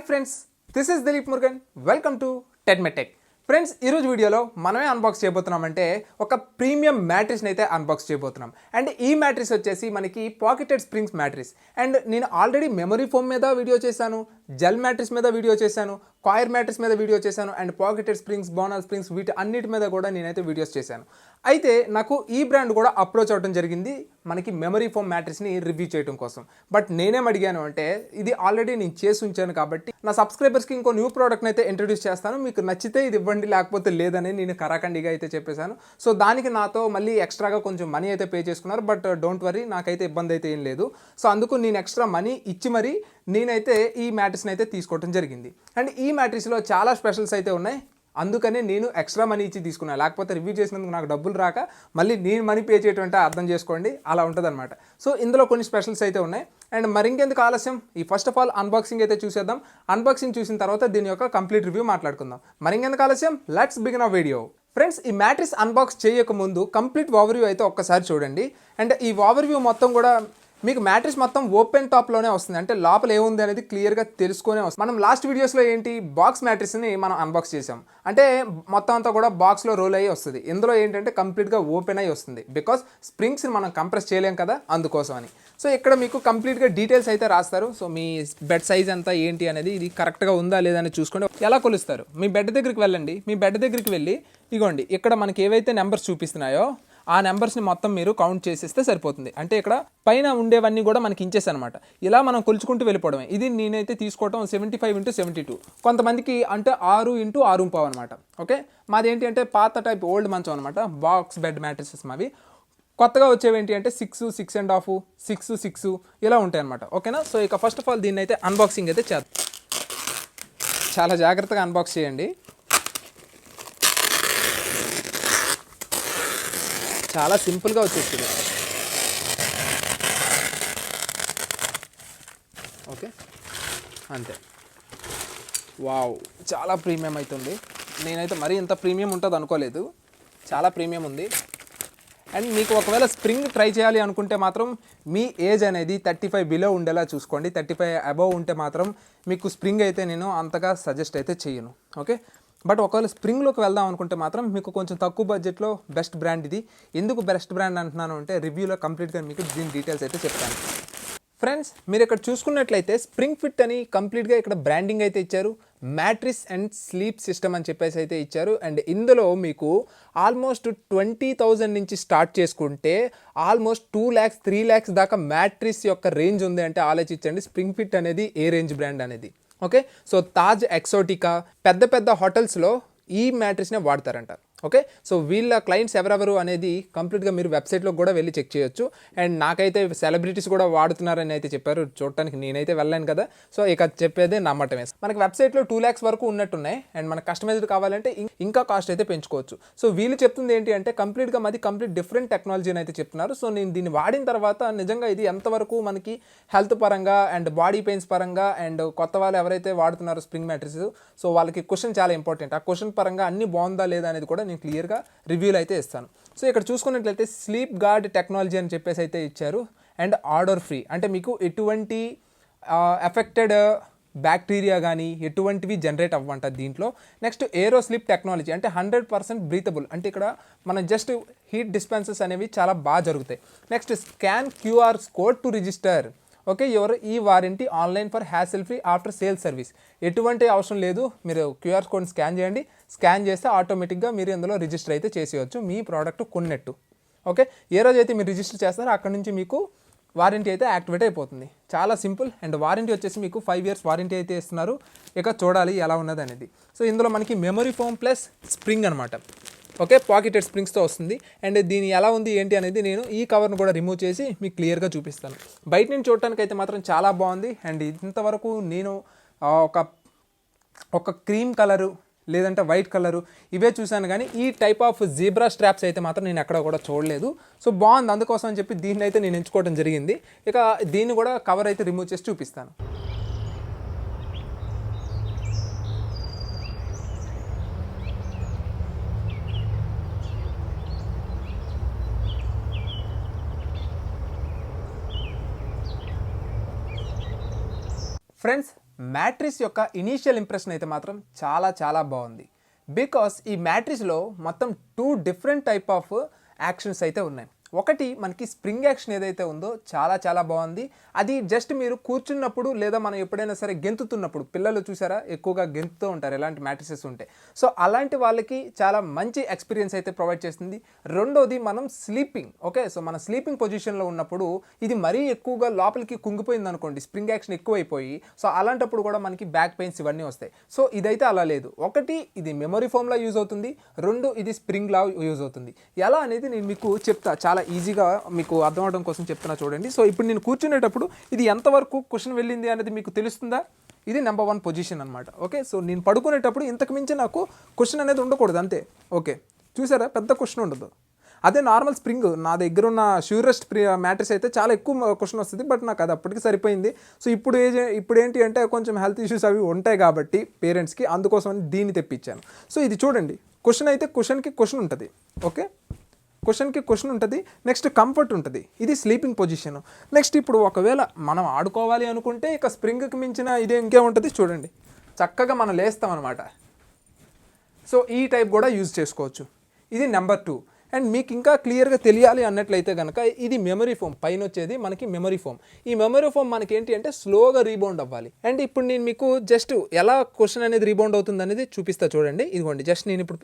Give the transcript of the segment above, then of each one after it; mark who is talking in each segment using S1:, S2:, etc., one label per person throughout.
S1: Friends, this is Dilip Murugan. Welcome to టెడ్మెడ్. Friends, ఈరోజు వీడియోలో మనమే అన్బాక్స్ చేయబోతున్నామంటే ఒక ప్రీమియం మ్యాట్రిస్ని అయితే అన్బాక్స్ చేయబోతున్నాం. అండ్ ఈ మ్యాట్రిస్ వచ్చేసి మనకి పాకెటెడ్ స్ప్రింగ్స్ మ్యాట్రిస్. అండ్ నేను ఆల్రెడీ మెమరీ ఫోమ్ మీద వీడియో చేశాను, జెల్ మ్యాట్రిస్ మీద వీడియో చేశాను, కాయిర్ మ్యాట్రిస్ మీద వీడియో చేశాను, అండ్ పాకెటెడ్ స్ప్రింగ్స్, బోనల్ స్ప్రింగ్స్, వీటి అన్నిటి మీద కూడా నేనైతే వీడియోస్ చేశాను. అయితే నాకు ఈ బ్రాండ్ కూడా అప్రోచ్ అవ్వడం జరిగింది మనకి మెమరీ ఫోమ్ మ్యాట్రిస్ని రివ్యూ చేయడం కోసం. బట్ నేనేం అడిగాను అంటే, ఇది ఆల్రెడీ నేను చేసి ఉంచాను కాబట్టి నా సబ్స్క్రైబర్స్కి ఇంకో న్యూ ప్రోడక్ట్ని అయితే ఇంట్రడ్యూస్ చేస్తాను, మీకు నచ్చితే ఇది ఇవ్వండి లేకపోతే లేదని నేను కరాఖండిగా అయితే చెప్పేశాను. సో దానికి నాతో మళ్ళీ ఎక్స్ట్రాగా కొంచెం మనీ అయితే పే చేసుకున్నారు. బట్ డోంట్ వరీ, నాకైతే ఇబ్బంది అయితే ఏం లేదు. సో అందుకు నేను ఎక్స్ట్రా మనీ ఇచ్చి మరీ నేనైతే ఈ మ్యాట్రిస్ని అయితే తీసుకోవడం జరిగింది. అండ్ ఈ మ్యాట్రిస్లో చాలా స్పెషల్స్ అయితే ఉన్నాయి, అందుకనే నేను ఎక్స్ట్రా మనీ ఇచ్చి తీసుకున్నాను. లేకపోతే రివ్యూ చేసినందుకు నాకు డబ్బులు రాక మళ్ళీ నేను మనీ పే చేయటం అంటే అర్థం చేసుకోండి, అలా ఉంటుంది అనమాట. సో ఇందులో కొన్ని స్పెషల్స్ అయితే ఉన్నాయి. అండ్ మరింకెందుకు ఆలస్యం, ఈ ఫస్ట్ ఆఫ్ ఆల్ అన్బాక్సింగ్ అయితే చూసేద్దాం. అన్బాక్సింగ్ చూసిన తర్వాత దీని యొక్క కంప్లీట్ రివ్యూ మాట్లాడుకుందాం. మరింకెందుకు ఆలస్యం, let's begin our video. Friends, ఈ మ్యాట్రిస్ అన్బాక్స్ చేయకముందు కంప్లీట్ ఓవర్వ్యూ అయితే ఒక్కసారి చూడండి. అండ్ ఈ ఓవర్వ్యూ మొత్తం కూడా మీకు మ్యాట్రిస్ మొత్తం ఓపెన్ టాప్లోనే వస్తుంది, అంటే లోపల ఏముంది అనేది క్లియర్గా తెలుసుకునే వస్తుంది. మనం లాస్ట్ వీడియోస్లో ఏంటి, బాక్స్ మ్యాట్రిస్ని మనం అన్బాక్స్ చేసాం, అంటే మొత్తం అంతా కూడా బాక్స్లో రోల్ అయ్యి వస్తుంది. ఇందులో ఏంటంటే కంప్లీట్గా ఓపెన్ అయ్యి వస్తుంది, బికాస్ స్ప్రింగ్స్ని మనం కంప్రెస్ చేయలేం కదా, అందుకోసం అని. సో ఇక్కడ మీకు కంప్లీట్గా డీటెయిల్స్ అయితే రాస్తారు. సో మీ బెడ్ సైజ్ అంతా ఏంటి అనేది, ఇది కరెక్ట్గా ఉందా లేదా అని చూసుకోండి. ఎలా కొలుస్తారు, మీ బెడ్ దగ్గరికి వెళ్ళండి. మీ బెడ్ దగ్గరికి వెళ్ళి ఇగోండి, ఇక్కడ మనకి ఏవైతే నెంబర్స్ చూపిస్తున్నాయో ఆ నెంబర్స్ని మొత్తం మీరు కౌంట్ చేసేస్తే సరిపోతుంది. అంటే ఇక్కడ పైన ఉండేవన్నీ కూడా మనకి ఇంచెస్ అనమాట. ఇలా మనం కొలుచుకుంటూ వెళ్ళిపోవడమే. ఇది నేనైతే తీసుకోవడం 75x72. కొంతమందికి అంటే 6x6.5 అనమాట. ఓకే, మాది ఏంటి అంటే పాత టైప్ ఓల్డ్ మంచం అనమాట, బాక్స్ బెడ్ మ్యాట్రిసెస్ మావి. కొత్తగా వచ్చేవి ఏంటి అంటే 6, 6.5, 6, 6 ఇలా ఉంటాయి అనమాట. ఓకేనా. సో ఇక ఫస్ట్ ఆఫ్ ఆల్ దీన్ని అయితే అన్బాక్సింగ్ అయితే చేద్దాం. చాలా జాగ్రత్తగా అన్బాక్స్ చేయండి. చాలా సింపుల్గా వచ్చేస్తుంది. ఓకే, అంతే. వావ్, చాలా ప్రీమియం అవుతుంది. నేనైతే మరీ ఇంత ప్రీమియం ఉంటుంది అనుకోలేదు, చాలా ప్రీమియం ఉంది. అండ్ మీకు ఒకవేళ స్ప్రింగ్ ట్రై చేయాలి అనుకుంటే మాత్రం మీ ఏజ్ అనేది 35 బిలో ఉండేలా చూసుకోండి. 35 అబవ్ ఉంటే మాత్రం మీకు స్ప్రింగ్ అయితే నేను అంతగా సజెస్ట్ అయితే చేయను. ఓకే, బట్ ఒకవేళ స్ప్రింగ్లోకి వెళ్దాం అనుకుంటే మాత్రం మీకు కొంచెం తక్కువ బడ్జెట్లో బెస్ట్ బ్రాండ్ ఇది. ఎందుకు బెస్ట్ బ్రాండ్ అంటున్నాను అంటే, రివ్యూలో కంప్లీట్గా మీకు దీని డీటెయిల్స్ అయితే చెప్తాను. ఫ్రెండ్స్, మీరు ఇక్కడ చూసుకున్నట్లయితే స్ప్రింగ్ఫిట్ అని కంప్లీట్గా ఇక్కడ బ్రాండింగ్ అయితే ఇచ్చారు. మ్యాట్రిస్ అండ్ స్లీప్ సిస్టమ్ అని చెప్పేసి అయితే ఇచ్చారు. అండ్ ఇందులో మీకు ఆల్మోస్ట్ 20,000 నుంచి స్టార్ట్ చేసుకుంటే ఆల్మోస్ట్ 2 lakhs 3 lakhs దాకా మ్యాట్రిస్ యొక్క రేంజ్ ఉంది. అంటే ఆలోచించండి స్ప్రింగ్ఫిట్ అనేది ఏ రేంజ్ బ్రాండ్ అనేది. ఓకే, సో తాజ్, ఎక్సోటికా, పెద్ద పెద్ద హోటల్స్లో ఈ మ్యాట్రిస్నే వాడతారంట. ఓకే, సో వీళ్ళ క్లయింట్స్ ఎవరెవరు అనేది కంప్లీట్గా మీరు వెబ్సైట్లో కూడా వెళ్ళి చెక్ చేయొచ్చు. అండ్ నాకైతే సెలబ్రిటీస్ కూడా వాడుతున్నారని అయితే చెప్పారు. చూడటానికి నేనైతే వెళ్ళాను కదా, సో ఇక చెప్పేదే నమ్మటమే. మనకి వెబ్సైట్లో 2 lakhs వరకు ఉన్నట్టున్నాయి. అండ్ మనకు కస్టమైజ్డ్ కావాలంటే ఇంకా కాస్ట్ అయితే పెంచుకోవచ్చు. సో వీళ్ళు చెప్తుంది ఏంటి అంటే కంప్లీట్గా మాది కంప్లీట్ డిఫరెంట్ టెక్నాలజీ అని అయితే చెప్తున్నారు. సో నేను దీన్ని వాడిన తర్వాత నిజంగా ఇది ఎంతవరకు మనకి హెల్త్ పరంగా అండ్ బాడీ పెయిన్స్ పరంగా, అండ్ కొత్త వాళ్ళు ఎవరైతే వాడుతున్నారో స్ప్రింగ్ మ్యాట్రిస్, సో వాళ్ళకి క్వశ్చన్ చాలా ఇంపార్టెంట్. ఆ క్వశ్చన్ పరంగా అన్ని బాగుందా లేదా అనేది కూడా నేను క్లియర్గా రివ్యూలు అయితే ఇస్తాను. సో ఇక్కడ చూసుకున్నట్లయితే స్లీప్ గార్డ్ టెక్నాలజీ అని చెప్పేసి అయితే ఇచ్చారు. అండ్ ఆర్డర్ ఫ్రీ, అంటే మీకు ఎటువంటి ఎఫెక్టెడ్ బ్యాక్టీరియా కానీ ఎటువంటివి జనరేట్ అవ్వంట దీంట్లో. నెక్స్ట్ ఏరో స్లీప్ టెక్నాలజీ, అంటే 100% బ్రీతబుల్, అంటే ఇక్కడ మన జస్ట్ హీట్ డిస్పెన్సెస్ అనేవి చాలా బాగా జరుగుతాయి. Next scan QR code to register. Okay, your e warranty online for hassle free after sale service. ఎటువంటి అవసరం లేదు, మీరు క్యూఆర్ కోడ్ని స్కాన్ చేయండి. స్కాన్ చేస్తే ఆటోమేటిక్గా మీరు ఇందులో రిజిస్టర్ అయితే చేసేయచ్చు మీ ప్రోడక్ట్ కొన్నట్టు. ఓకే, ఏ రోజు అయితే మీరు రిజిస్టర్ చేస్తారో అక్కడ నుంచి మీకు వారంటీ అయితే యాక్టివేట్ అయిపోతుంది. చాలా సింపుల్. అండ్ వారంటీ వచ్చేసి మీకు 5 years వారంటీ అయితే ఇస్తున్నారు. ఇక చూడాలి ఎలా ఉన్నది అనేది. సో ఇందులో మనకి మెమరీ ఫోమ్ ప్లస్ స్ప్రింగ్ అనమాట. ఓకే, పాకెటెడ్ స్ప్రింగ్స్తో వస్తుంది. అండ్ దీని ఎలా ఉంది ఏంటి అనేది నేను ఈ కవర్ను కూడా రిమూవ్ చేసి మీకు క్లియర్గా చూపిస్తాను. బయట నుంచి చూడటానికి అయితే మాత్రం చాలా బాగుంది. అండ్ ఇంతవరకు నేను ఒక క్రీమ్ కలరు లేదంటే వైట్ కలరు ఇవే చూశాను, కానీ ఈ టైప్ ఆఫ్ జీబ్రా స్ట్రాప్స్ అయితే మాత్రం నేను ఎక్కడ కూడా చూడలేదు. సో బాగుంది, అందుకోసం అని చెప్పి దీన్ని అయితే నేను ఎంచుకోవడం జరిగింది. ఇక దీన్ని కూడా కవర్ అయితే రిమూవ్ చేసి చూపిస్తాను. ఫ్రెండ్స్, మ్యాట్రిస్ యొక్క ఇనీషియల్ ఇంప్రెషన్ అయితే మాత్రం చాలా చాలా బాగుంది. బికాస్ ఈ మ్యాట్రిస్లో మొత్తం 2 డిఫరెంట్ టైప్ ఆఫ్ యాక్షన్స్ అయితే ఉన్నాయి. ఒకటి మనకి స్ప్రింగ్ యాక్షన్ ఏదైతే ఉందో చాలా చాలా బాగుంది. అది జస్ట్ మీరు కూర్చున్నప్పుడు లేదా మనం ఎప్పుడైనా సరే గెంతుతున్నప్పుడు, పిల్లలు చూసారా ఎక్కువగా గెంతుతూ ఉంటారు ఎలాంటి మ్యాట్రిసెస్ ఉంటాయి. సో అలాంటి వాళ్ళకి చాలా మంచి ఎక్స్పీరియన్స్ అయితే ప్రొవైడ్ చేస్తుంది. రెండోది మనం స్లీపింగ్, ఓకే, సో మన స్లీపింగ్ పొజిషన్లో ఉన్నప్పుడు ఇది మరీ ఎక్కువగా లోపలికి కుంగిపోయింది అనుకోండి, స్ప్రింగ్ యాక్షన్ ఎక్కువైపోయి, సో అలాంటప్పుడు కూడా మనకి బ్యాక్ పెయిన్స్ ఇవన్నీ వస్తాయి. సో ఇదైతే అలా లేదు. ఒకటి ఇది మెమరీ ఫోమ్లా యూజ్ అవుతుంది, రెండు ఇది స్ప్రింగ్ లా యూజ్ అవుతుంది. ఎలా అనేది నేను మీకు చెప్తా, చాలా ఈజీగా మీకు అర్థం అవడం కోసం చెప్తున్నా చూడండి. సో ఇప్పుడు నేను కూర్చునేటప్పుడు ఇది ఎంతవరకు కుషన్ వెళ్ళింది అనేది మీకు తెలుస్తుందా? ఇది నెంబర్ 1 పొజిషన్ అనమాట. ఓకే, సో నేను పడుకునేటప్పుడు ఇంతకు మించి నాకు కుషన్ అనేది ఉండకూడదు అంతే. ఓకే, చూసారా పెద్ద కుషన్ ఉండదు. అదే నార్మల్ స్ప్రింగ్ నా దగ్గర ఉన్న ష్యూరెస్ట్ మ్యాట్రిస్ అయితే చాలా ఎక్కువ కుషన్ వస్తుంది, బట్ నాకు అది అప్పటికి సరిపోయింది. సో ఇప్పుడు ఏంటి అంటే కొంచెం హెల్త్ ఇష్యూస్ అవి ఉంటాయి కాబట్టి పేరెంట్స్కి, అందుకోసం దీన్ని తెప్పించాను. సో ఇది చూడండి, కుషన్ అయితే కుషన్కి కుషన్ ఉంటుంది. ఓకే, కుషన్కి కుషన్ ఉంటుంది. నెక్స్ట్ కంఫర్ట్ ఉంటుంది. ఇది స్లీపింగ్ పొజిషన్. నెక్స్ట్ ఇప్పుడు ఒకవేళ మనం ఆడుకోవాలి అనుకుంటే ఇక స్ప్రింగ్కి మించిన ఇదే ఇంకేముంటుంది చూడండి, చక్కగా మనం లేస్తాం అనమాట. సో ఈ టైప్ కూడా యూజ్ చేసుకోవచ్చు. ఇది నెంబర్ 2. అండ్ మీకు ఇంకా క్లియర్గా తెలియాలి అన్నట్లయితే కనుక ఇది మెమరీ ఫోమ్ పైన వచ్చేది మనకి మెమరీ ఫోమ్. ఈ మెమరీ ఫోమ్ మనకి ఏంటి అంటే స్లోగా రీబౌండ్ అవ్వాలి. అండ్ ఇప్పుడు నేను మీకు జస్ట్ ఎలా కుషన్ అనేది రీబౌండ్ అవుతుంది అనేది చూపిస్తా చూడండి. ఇదిగోండి, జస్ట్ నేను ఇప్పుడు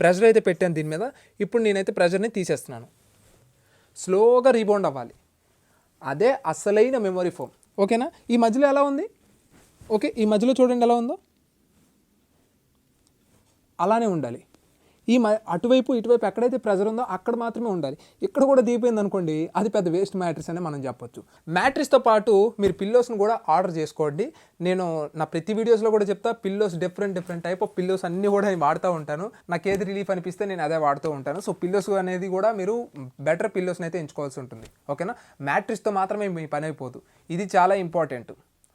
S1: ప్రెషర్ అయితే పెట్టాను దీని మీద. ఇప్పుడు నేనైతే ప్రెషర్ని తీసేస్తున్నాను. స్లోగా రీబౌండ్ అవ్వాలి, అదే అసలైన మెమరీ ఫోమ్. ఓకేనా? ఈ మధ్యలో ఎలా ఉంది? ఓకే, ఈ మధ్యలో చూడండి ఎలా ఉందో, అలానే ఉండాలి. అటువైపు ఇటువైపు ఎక్కడైతే ప్రెజర్ ఉందో అక్కడ మాత్రమే ఉండాలి. ఇక్కడ కూడా దిగిపోయింది అనుకోండి, అది పెద్ద వేస్ట్ మ్యాట్రిస్ అని మనం చెప్పొచ్చు. మ్యాట్రిస్తో పాటు మీరు పిల్లోస్ని కూడా ఆర్డర్ చేసుకోండి. నేను నా ప్రతి వీడియోస్లో కూడా చెప్తా, pillows different type of pillows అన్నీ కూడా నేను వాడుతూ ఉంటాను. నాకు ఏది రిలీఫ్ అనిపిస్తే నేను అదే వాడుతూ ఉంటాను. సో పిల్లోస్ అనేది కూడా మీరు బెటర్ పిల్లోస్ని అయితే ఎంచుకోవాల్సి ఉంటుంది. ఓకేనా? మ్యాట్రిస్తో మాత్రమే మీ పని అయిపోదు, ఇది చాలా ఇంపార్టెంట్.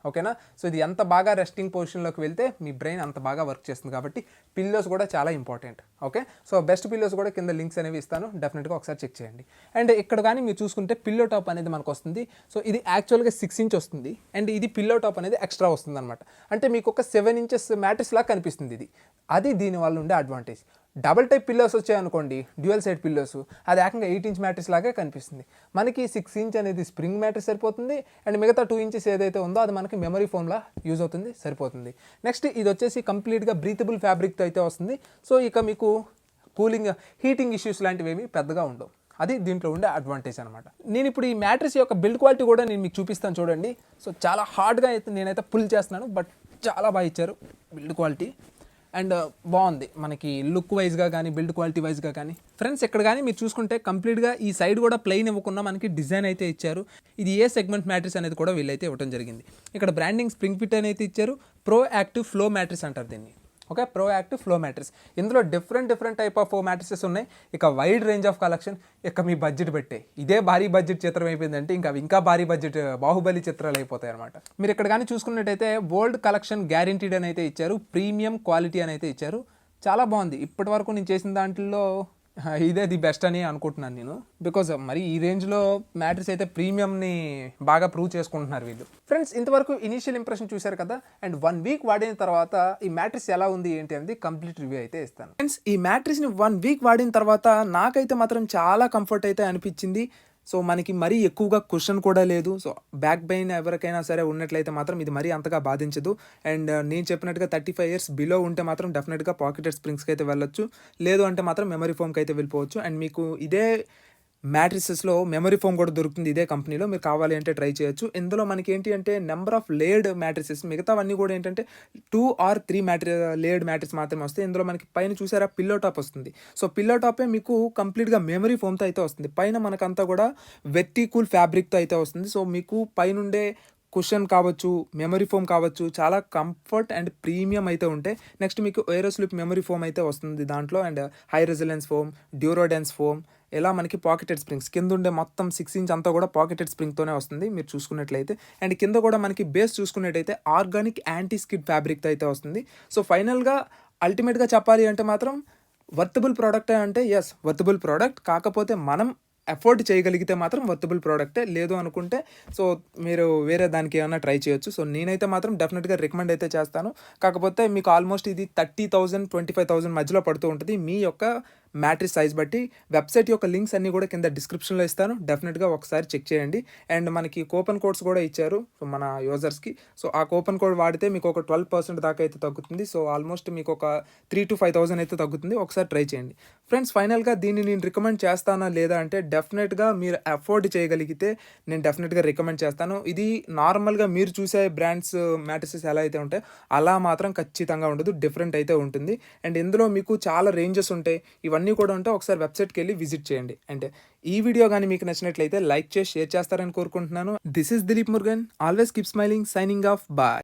S1: ఓకేనా? సో ఇది ఎంత బాగా రెస్టింగ్ పొజిషన్లోకి వెళ్తే మీ బ్రెయిన్ అంత బాగా వర్క్ చేస్తుంది కాబట్టి పిల్లోస్ కూడా చాలా important. Okay, so best pillows కూడా కింద లింక్స్ అనేవి ఇస్తాను, డెఫినెట్గా ఒకసారి చెక్ చేయండి. అండ్ ఇక్కడ కానీ మీరు చూసుకుంటే పిల్లో టాప్ అనేది మనకు వస్తుంది. సో ఇది యాక్చువల్గా 6 ఇంచ్ వస్తుంది, అండ్ ఇది పిల్లో టాప్ అనేది ఎక్స్ట్రా వస్తుంది అనమాట. అంటే మీకు ఒక 7 ఇంచెస్ మ్యాట్రిస్ లాగా కనిపిస్తుంది ఇది. అది దీనివల్ల ఉండే అడ్వాంటేజ్. డబుల్ టైప్ పిల్లోస్ వచ్చాయనుకోండి, డ్యూయల్ సైడ్ పిల్లోస్, అది ఏకంగా 8 ఇంచ్ మ్యాట్రిస్ లాగే కనిపిస్తుంది. మనకి 6 ఇంచ్ అనేది స్ప్రింగ్ మ్యాట్రిస్ సరిపోతుంది, అండ్ మిగతా 2 ఇంచెస్ ఏదైతే ఉందో అది మనకి మెమరీ ఫోమ్లా యూజ్ అవుతుంది, సరిపోతుంది. నెక్స్ట్ ఇది వచ్చేసి కంప్లీట్గా బ్రీతబుల్ ఫ్యాబ్రిక్తో అయితే వస్తుంది. సో ఇక మీకు కూలింగ్, హీటింగ్ ఇష్యూస్ లాంటివి ఏమి పెద్దగా ఉండవు. అది దీంట్లో ఉండే అడ్వాంటేజ్ అనమాట. నేను ఇప్పుడు ఈ మ్యాట్రిస్ యొక్క బిల్డ్ క్వాలిటీ కూడా నేను మీకు చూపిస్తాను చూడండి. సో చాలా హార్డ్గా అయితే నేనైతే పుల్ చేస్తున్నాను, బట్ చాలా బాగా ఇచ్చారు బిల్డ్ క్వాలిటీ. అండ్ బాగుంది మనకి లుక్ వైజ్గా కానీ బిల్డ్ క్వాలిటీ వైజ్గా కానీ. ఫ్రెండ్స్ ఇక్కడ కానీ మీరు చూసుకుంటే కంప్లీట్గా ఈ సైడ్ కూడా ప్లెయిన్ ఇవ్వకుండా మనకి డిజైన్ అయితే ఇచ్చారు. ఇది ఏ సెగ్మెంట్ మ్యాట్రిస్ అనేది కూడా వీళ్ళైతే ఇవ్వడం జరిగింది. ఇక్కడ బ్రాండింగ్ స్ప్రింగ్ఫిట్ అనేది ఇచ్చారు. ప్రో యాక్టివ్ ఫ్లో మ్యాట్రిస్ అంటారు దీన్ని. Okay, pro active flow mattress. ఇందులో డిఫరెంట్ టైప్ ఆఫ్ మ్యాట్రిసెస్ ఉన్నాయి. ఇక వైడ్ రేంజ్ ఆఫ్ కలెక్షన్. ఇక మీ బడ్జెట్ పెట్టే ఇదే భారీ బడ్జెట్ చిత్రం అయిపోయిందంటే ఇంకా భారీ బడ్జెట్ బాహుబలి చిత్రాలు అయిపోతాయి అనమాట. మీరు ఇక్కడ కానీ చూసుకున్నట్టయితే వరల్డ్ కలెక్షన్ గ్యారంటీడ్ అని అయితే ఇచ్చారు, ప్రీమియం క్వాలిటీ అని అయితే ఇచ్చారు. చాలా బాగుంది. ఇప్పటి వరకు నేను చేసిన దాంట్లో ఇదే ది బెస్ట్ అని అనుకుంటున్నాను నేను. బికాజ్ మరి ఈ రేంజ్లో మ్యాట్రిస్ అయితే ప్రీమియంని బాగా ప్రూవ్ చేసుకుంటున్నారు వీళ్ళు. ఫ్రెండ్స్ ఇంతవరకు ఇనీషియల్ ఇంప్రెషన్ చూశారు కదా, అండ్ 1 వీక్ వాడిన తర్వాత ఈ మ్యాట్రిస్ ఎలా ఉంది ఏంటి అనేది కంప్లీట్ రివ్యూ అయితే ఇస్తాను. ఫ్రెండ్స్ ఈ మ్యాట్రిస్ని 1 వీక్ వాడిన తర్వాత నాకైతే మాత్రం చాలా కంఫర్ట్ అయితే అనిపించింది. సో మనకి మరీ ఎక్కువగా కుషన్ కూడా లేదు. సో బ్యాక్ పెయిన్ ఎవరికైనా సరే ఉన్నట్లయితే మాత్రం ఇది మరీ అంతగా బాధించదు. అండ్ నేను చెప్పినట్టుగా 35 ఇయర్స్ బిలో ఉంటే మాత్రం డెఫినెట్గా పాకెటెడ్ స్ప్రింగ్స్కి అయితే వెళ్ళొచ్చు, లేదు అంటే మాత్రం మెమరీ ఫోమ్కి అయితే వెళ్ళిపోవచ్చు. అండ్ మీకు ఇదే మ్యాట్రిసెస్లో మెమరీ ఫోమ్ కూడా దొరుకుతుంది ఇదే కంపెనీలో, మీరు కావాలి అంటే ట్రై చేయొచ్చు. ఇందులో మనకి ఏంటి అంటే నెంబర్ ఆఫ్ లేయర్డ్ మ్యాట్రిసెస్, మిగతావన్నీ కూడా ఏంటంటే 2 or 3 లేయర్డ్ మ్యాట్రిస్ మాత్రమే వస్తాయి. ఇందులో మనకి పైన చూసారా పిల్లో టాప్ వస్తుంది. సో పిల్లో టాపే మీకు కంప్లీట్గా మెమరీ ఫోమ్తో అయితే వస్తుంది. పైన మనకంతా కూడా వెర్టికల్ ఫ్యాబ్రిక్తో అయితే వస్తుంది. సో మీకు పైనుండే కుషన్ కావచ్చు, మెమరీ ఫోమ్ కావచ్చు, చాలా కంఫర్ట్ అండ్ ప్రీమియం అయితే ఉంటాయి. నెక్స్ట్ మీకు ఏరోస్లిప్ మెమరీ ఫోమ్ అయితే వస్తుంది దాంట్లో, అండ్ హై రెసిలెన్స్ ఫోమ్, డ్యూరోడెన్స్ ఫోమ్, ఇలా మనకి పాకెటెడ్ స్ప్రింగ్స్ కింద ఉండే మొత్తం 6 ఇంచ్ అంతా కూడా పాకెటెడ్ స్ప్రింగ్తోనే వస్తుంది మీరు చూసుకున్నట్లయితే. అండ్ కింద కూడా మనకి బేస్ చూసుకున్నట్టయితే ఆర్గానిక్ యాంటీ స్కిడ్ ఫ్యాబ్రిక్తో అయితే వస్తుంది. సో ఫైనల్గా అల్టిమేట్గా చెప్పాలి అంటే మాత్రం వర్తబుల్ ప్రోడక్ట్ అంటే ఎస్ వర్తబుల్ ప్రోడక్ట్, కాకపోతే మనం అఫోర్డ్ చేయగలిగితే మాత్రం వర్తబుల్ ప్రోడక్టే, లేదు అనుకుంటే సో మీరు వేరే దానికి ఏమైనా ట్రై చేయొచ్చు. సో నేనైతే మాత్రం డెఫినెట్గా రికమెండ్ అయితే చేస్తాను. కాకపోతే మీకు ఆల్మోస్ట్ ఇది 30,000 25,000 మధ్యలో పడుతూ ఉంటుంది మీ యొక్క మ్యాట్రిస్ సైజ్ బట్టి. వెబ్సైట్ యొక్క లింక్స్ అన్నీ కూడా కింద డిస్క్రిప్షన్లో ఇస్తాను, డెఫినెట్గా ఒకసారి చెక్ చేయండి. అండ్ మనకి కూపన్ కోడ్స్ కూడా ఇచ్చారు మన యూజర్స్కి. సో ఆ కూపన్ కోడ్ వాడితే మీకు ఒక 12% దాకా అయితే తగ్గుతుంది. సో ఆల్మోస్ట్ మీకు ఒక 3,000 to 5,000 అయితే తగ్గుతుంది. ఒకసారి ట్రై చేయండి ఫ్రెండ్స్. ఫైనల్గా దీన్ని నేను రికమెండ్ చేస్తానా లేదా అంటే డెఫినెట్గా మీరు అఫోర్డ్ చేయగలిగితే నేను డెఫినెట్గా రికమెండ్ చేస్తాను. ఇది నార్మల్గా మీరు చూసే బ్రాండ్స్ మ్యాట్రిసెస్ ఎలా అయితే ఉంటాయి అలా మాత్రం ఖచ్చితంగా ఉండదు, డిఫరెంట్ అయితే ఉంటుంది. అండ్ ఇందులో మీకు చాలా రేంజెస్ ఉంటాయి, ఇవన్నీ కూడా ఉంటే ఒకసారి వెబ్సైట్కి వెళ్ళి విజిట్ చేయండి. అంటే ఈ వీడియో కానీ మీకు నచ్చినట్లయితే లైక్ చేసి షేర్ చేస్తారని కోరుకుంటున్నాను. This is Dilip Murugan, always keep smiling, signing off, bye.